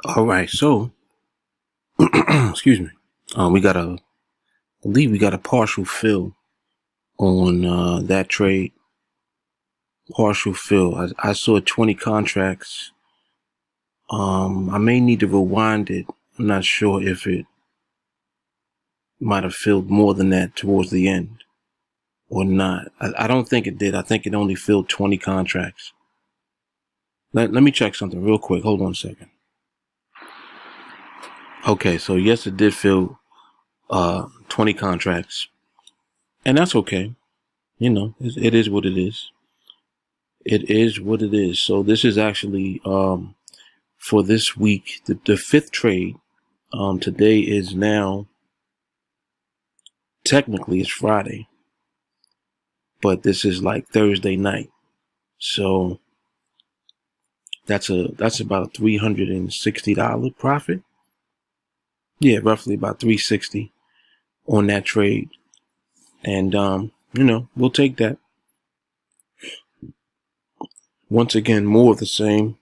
All right, so excuse me. I believe we got a partial fill on that trade. Partial fill. I saw 20 contracts. I may need to rewind it. I'm not sure if it might have filled more than that towards the end or not. I don't think it did. I think it only filled 20 contracts. Let me check something real quick. Hold on a second. Okay, so yes, it did fill 20 contracts. And that's okay. You know, it is what it is. It is what it is. So this is actually for this week, the fifth trade. Today is now, technically it's Friday, but this is like Thursday night. So that's about a $360 profit. Yeah, roughly about $360 on that trade. And we'll take that. Once again, more of the same.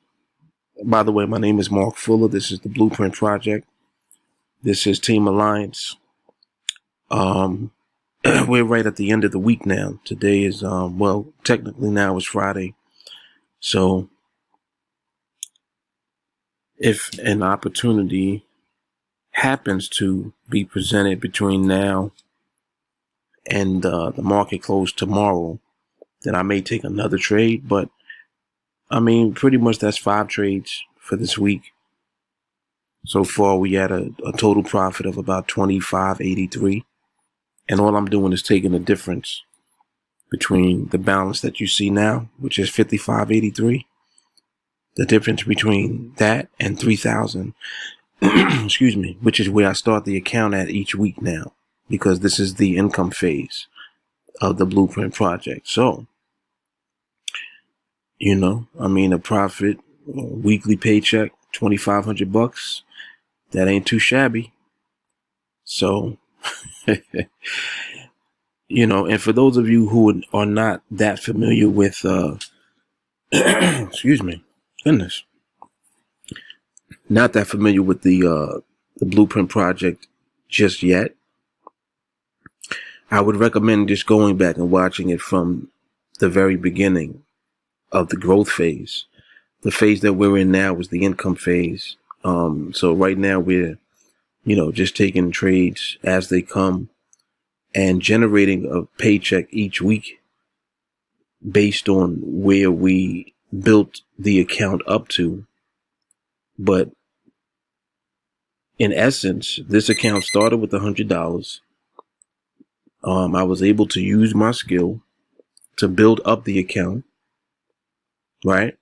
By the way, my name is Mark Fuller. This is the Blueprint Project. This is Team Alliance. We're right at the end of the week now. Today is, technically now it's Friday. So if an opportunity happens to be presented between now and the market close tomorrow, then I may take another trade. But I mean, pretty much that's 5 trades for this week. So far, we had a total profit of about $25.83. And all I'm doing is taking the difference between the balance that you see now, which is $55.83. The difference between that and 3,000, excuse me, which is where I start the account at each week now, because this is the income phase of the Blueprint Project. So, a profit, weekly paycheck, $2,500. That ain't too shabby. So, and for those of you who are not that familiar with, excuse me, goodness, not that familiar with the Blueprint Project just yet, I would recommend just going back and watching it from the very beginning of the growth phase. The phase that we're in now is the income phase. So right now we're, just taking trades as they come and generating a paycheck each week based on where we built the account up to. But in essence, this account started with $100. I was able to use my skill to build up the account, right?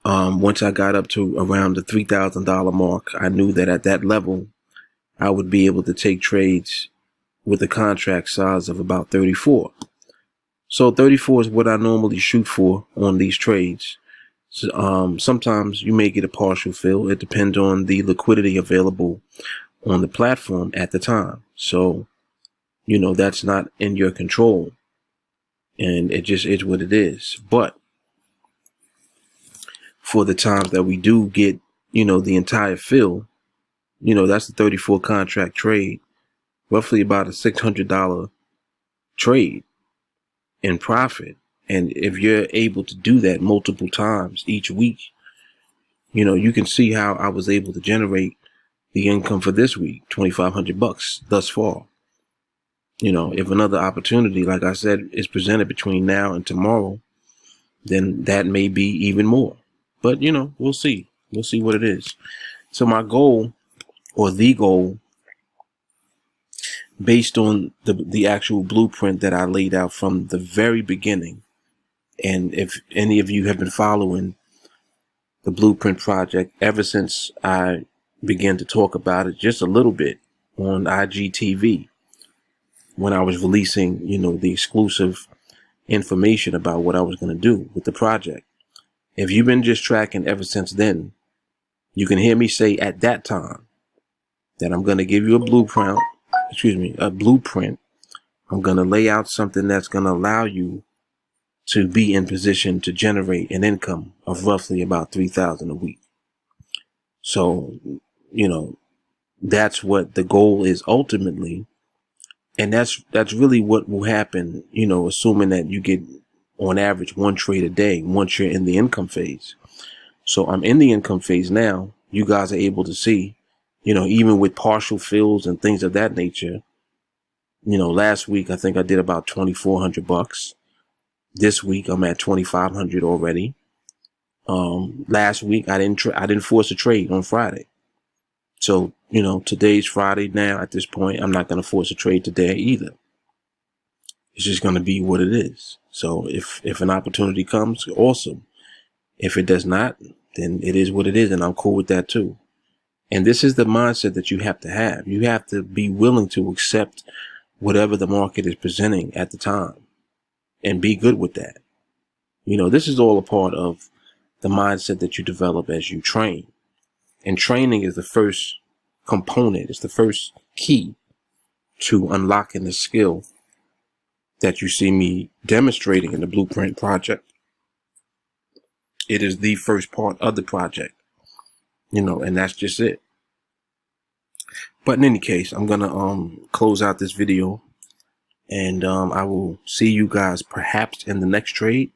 Once I got up to around the $3,000 mark, I knew that at that level, I would be able to take trades with a contract size of about 34. So 34 is what I normally shoot for on these trades. So, sometimes you may get a partial fill. It depends on the liquidity available on the platform at the time. So, that's not in your control. And it just is what it is. But for the times that we do get, the entire fill, that's the 34 contract trade, roughly about a $600 trade in profit. And if you're able to do that multiple times each week, you can see how I was able to generate the income for this week, $2,500 thus far. If another opportunity, like I said, is presented between now and tomorrow, then that may be even more. But, we'll see. We'll see what it is. So my goal, or the goal, based on the actual blueprint that I laid out from the very beginning, and if any of you have been following the Blueprint Project ever since I began to talk about it just a little bit on IGTV, when I was releasing, the exclusive information about what I was going to do with the project. If you've been just tracking ever since then, you can hear me say at that time that I'm going to give you a blueprint. I'm going to lay out something that's going to allow you to be in position to generate an income of roughly about $3,000 a week. So, you know, that's what the goal is ultimately. And that's really what will happen, you know, assuming that you get on average one trade a day once you're in the income phase. So I'm in the income phase now. You guys are able to see, you know, even with partial fills and things of that nature, you know, last week I think I did about $2,400. This week I'm at 2,500 already. Last week I didn't force a trade on Friday. So, you know, today's Friday now. At this point, I'm not going to force a trade today either. It's just going to be what it is. So if an opportunity comes, awesome. If it does not, then it is what it is, and I'm cool with that too. And this is the mindset that you have to have. You have to be willing to accept whatever the market is presenting at the time and be good with that. You know, this is all a part of the mindset that you develop as you train. And training is the first component. It's the first key to unlocking the skill that you see me demonstrating in the Blueprint project. It is the first part of the project, you know, and that's just it. But in any case, I'm going to close out this video, and I will see you guys perhaps in the next trade.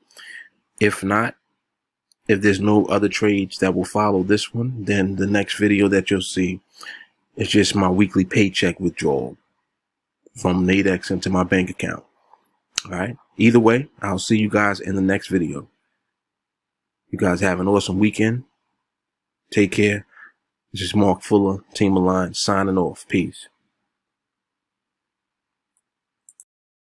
If not, if there's no other trades that will follow this one, then the next video that you'll see is just my weekly paycheck withdrawal from NADEX into my bank account. All right. Either way, I'll see you guys in the next video. You guys have an awesome weekend. Take care. This is Mark Fuller, Team Alliance, signing off. Peace.